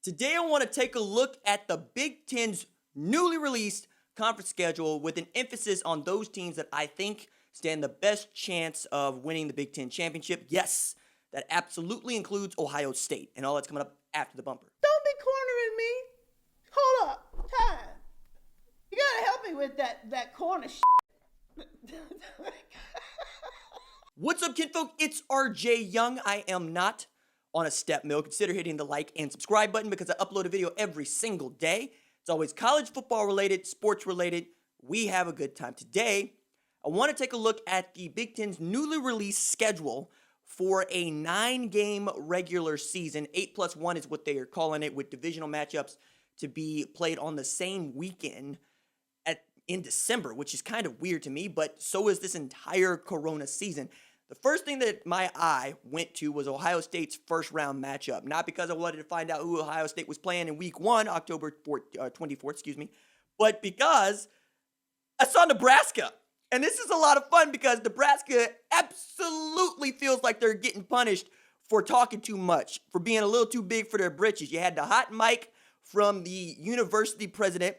Today, I want to take a look at the Big Ten's newly released conference schedule with an emphasis on those teams that I think stand the best chance of winning the Big Ten championship. Yes, that absolutely includes Ohio State, and all that's coming up after the bumper. Don't be cornering me. Hold up. Time. You gotta help me with that corner shit. What's up, kinfolk? It's RJ Young. I am not on a step mill. Consider hitting the like and subscribe button because I upload a video every single day. It's always college football related, sports related. We have a good time. Today, I want to take a look at the Big Ten's newly released schedule for a 9-game regular season. 8+1 is what they are calling it, with divisional matchups to be played on the same weekend in December, which is kind of weird to me, but so is this entire Corona season. The first thing that my eye went to was Ohio State's first round matchup. Not because I wanted to find out who Ohio State was playing in week 1, October 24th, but because I saw Nebraska. And this is a lot of fun because Nebraska absolutely feels like they're getting punished for talking too much, for being a little too big for their britches. You had the hot mic from the university president.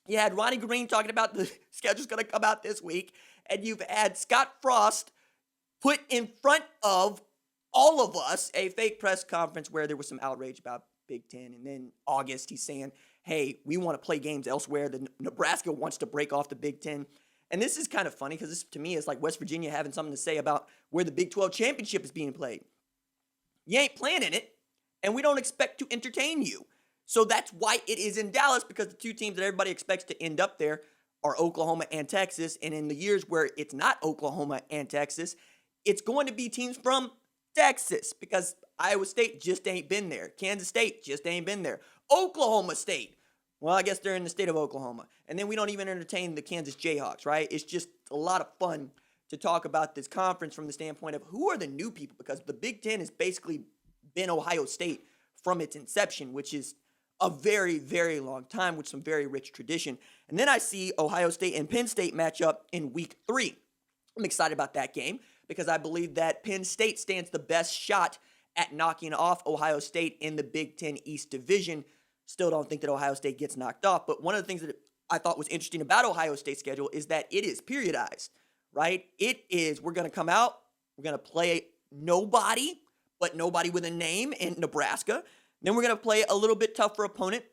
You had Ronnie Green talking about the schedule's going to come out this week. And you've had Scott Frost put in front of all of us a fake press conference where there was some outrage about Big Ten. And then August, he's saying, hey, we want to play games elsewhere. Nebraska wants to break off the Big Ten. And this is kind of funny because this, to me, is like West Virginia having something to say about where the Big 12 championship is being played. You ain't playing in it, and we don't expect to entertain you. So that's why it is in Dallas, because the two teams that everybody expects to end up there are Oklahoma and Texas. And in the years where it's not Oklahoma and Texas, it's going to be teams from Texas, because Iowa State just ain't been there. Kansas State just ain't been there. Oklahoma State, well, I guess they're in the state of Oklahoma. And then we don't even entertain the Kansas Jayhawks, right? It's just a lot of fun to talk about this conference from the standpoint of who are the new people, because the Big Ten has basically been Ohio State from its inception, which is a very, very long time with some very rich tradition. And then I see Ohio State and Penn State match up in week 3. I'm excited about that game because I believe that Penn State stands the best shot at knocking off Ohio State in the Big Ten East Division. Still don't think that Ohio State gets knocked off, but one of the things that I thought was interesting about Ohio State's schedule is that it is periodized, right? It is, we're going to come out, we're going to play nobody, but nobody with a name in Nebraska. Then we're going to play a little bit tougher opponent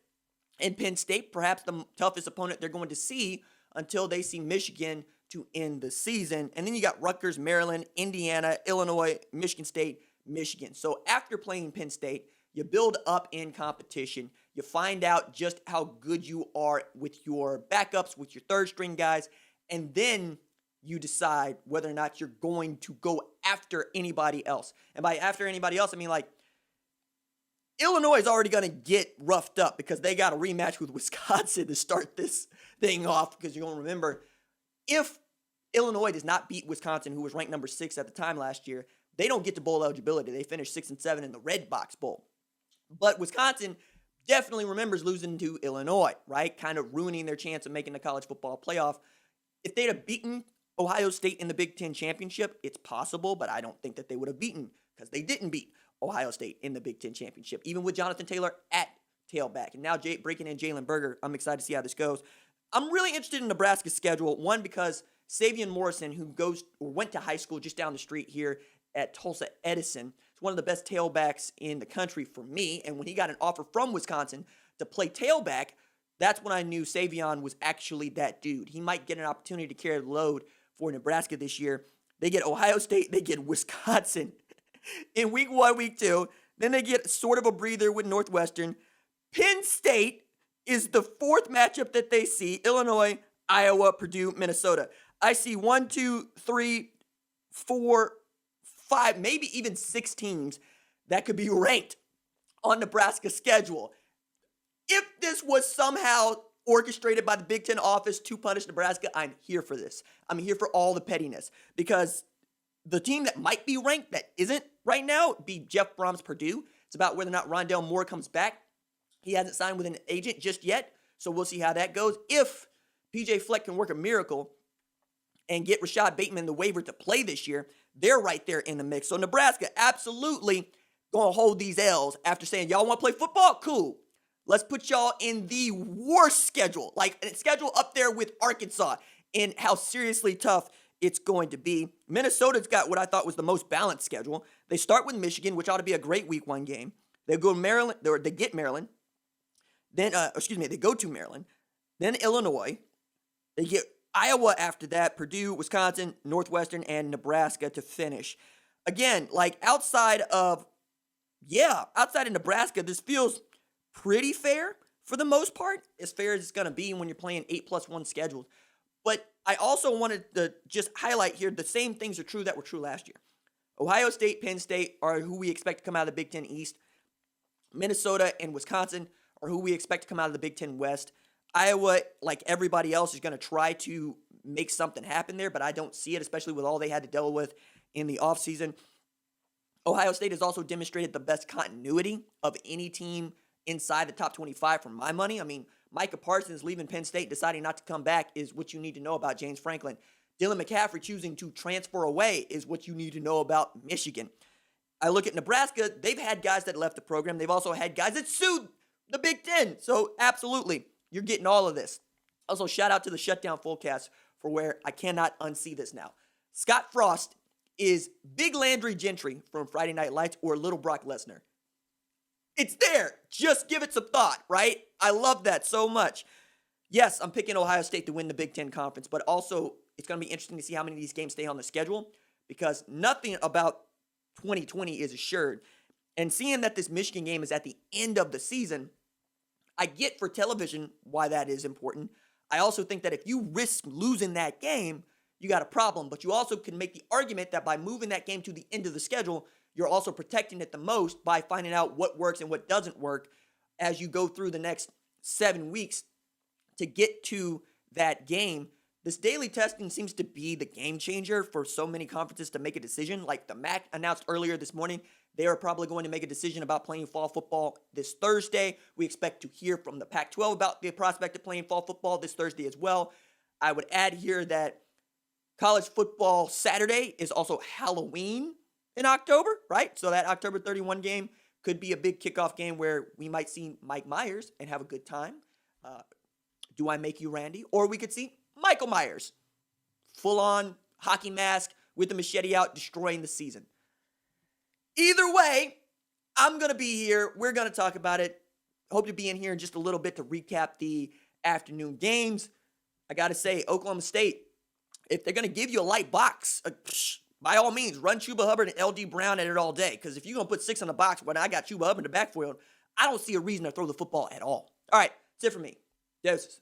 in Penn State, perhaps the toughest opponent they're going to see until they see Michigan to end the season. And then you got Rutgers, Maryland, Indiana, Illinois, Michigan State, Michigan. So after playing Penn State, you build up in competition. You find out just how good you are with your backups, with your third string guys, and then you decide whether or not you're going to go after anybody else. And by after anybody else, I mean like Illinois is already going to get roughed up because they got a rematch with Wisconsin to start this thing off, because you're going to remember, if Illinois does not beat Wisconsin, who was ranked number 6 at the time last year, they don't get to bowl eligibility. They finished 6 and 7 in the Red Box Bowl. But Wisconsin definitely remembers losing to Illinois, right? Kind of ruining their chance of making the college football playoff. If they'd have beaten Ohio State in the Big Ten championship, it's possible, but I don't think that they would have beaten, because they didn't beat Ohio State in the Big Ten championship, even with Jonathan Taylor at tailback. And now breaking in Jalen Berger, I'm excited to see how this goes. I'm really interested in Nebraska's schedule, one, because Savion Morrison, who went to high school just down the street here at Tulsa Edison, is one of the best tailbacks in the country for me. And when he got an offer from Wisconsin to play tailback, that's when I knew Savion was actually that dude. He might get an opportunity to carry the load for Nebraska this year. They get Ohio State, they get Wisconsin in week 1, week 2. Then they get sort of a breather with Northwestern. Penn State is the 4th matchup that they see. Illinois, Iowa, Purdue, Minnesota. I see 1, 2, 3, 4, 5, maybe even 6 teams that could be ranked on Nebraska's schedule. If this was somehow orchestrated by the Big Ten office to punish Nebraska, I'm here for this. I'm here for all the pettiness, because the team that might be ranked that isn't right now would be Jeff Brom's Purdue. It's about whether or not Rondell Moore comes back. He hasn't signed with an agent just yet, so we'll see how that goes. If PJ Fleck can work a miracle and get Rashad Bateman the waiver to play this year, they're right there in the mix. So Nebraska absolutely going to hold these L's after saying, y'all want to play football? Cool. Let's put y'all in the worst schedule, like a schedule up there with Arkansas and how seriously tough it's going to be. Minnesota's got what I thought was the most balanced schedule. They start with Michigan, which ought to be a great week 1 game. They go to Maryland, or they get Maryland. Then, they go to Maryland. Then Illinois. They get Iowa after that, Purdue, Wisconsin, Northwestern, and Nebraska to finish. Again, like outside of Nebraska, this feels pretty fair for the most part, as fair as it's going to be when you're playing 8+1 schedules. But I also wanted to just highlight here the same things are true that were true last year. Ohio State, Penn State are who we expect to come out of the Big Ten East. Minnesota and Wisconsin are who we expect to come out of the Big Ten West. Iowa, like everybody else, is going to try to make something happen there, but I don't see it, especially with all they had to deal with in the offseason. Ohio State has also demonstrated the best continuity of any team inside the top 25 for my money. I mean, Micah Parsons leaving Penn State, deciding not to come back is what you need to know about James Franklin. Dylan McCaffrey choosing to transfer away is what you need to know about Michigan. I look at Nebraska. They've had guys that left the program. They've also had guys that sued the Big Ten. So absolutely, you're getting all of this. Also, shout out to the Shutdown Fullcast for where I cannot unsee this now. Scott Frost is Big Landry Gentry from Friday Night Lights or Little Brock Lesnar. It's there. Just give it some thought, right? I love that so much. Yes, I'm picking Ohio State to win the Big Ten Conference, but also it's going to be interesting to see how many of these games stay on the schedule because nothing about 2020 is assured. And seeing that this Michigan game is at the end of the season, I get for television why that is important. I also think that if you risk losing that game, you got a problem. But you also can make the argument that by moving that game to the end of the schedule, you're also protecting it the most by finding out what works and what doesn't work as you go through the next 7 weeks to get to that game. This daily testing seems to be the game changer for so many conferences to make a decision. Like the MAC announced earlier this morning, they are probably going to make a decision about playing fall football this Thursday. We expect to hear from the Pac-12 about the prospect of playing fall football this Thursday as well. I would add here that college football Saturday is also Halloween in October, right? So that October 31 game could be a big kickoff game where we might see Mike Myers and have a good time. Do I make you Randy? Or we could see Michael Myers, full-on hockey mask with the machete out, destroying the season. Either way, I'm going to be here. We're going to talk about it. Hope to be in here in just a little bit to recap the afternoon games. I got to say, Oklahoma State, if they're going to give you a light box, by all means, run Chuba Hubbard and L.D. Brown at it all day. Because if you're going to put 6 on the box when I got Chuba Hubbard in the backfield, I don't see a reason to throw the football at all. All right, that's it for me. Deuces.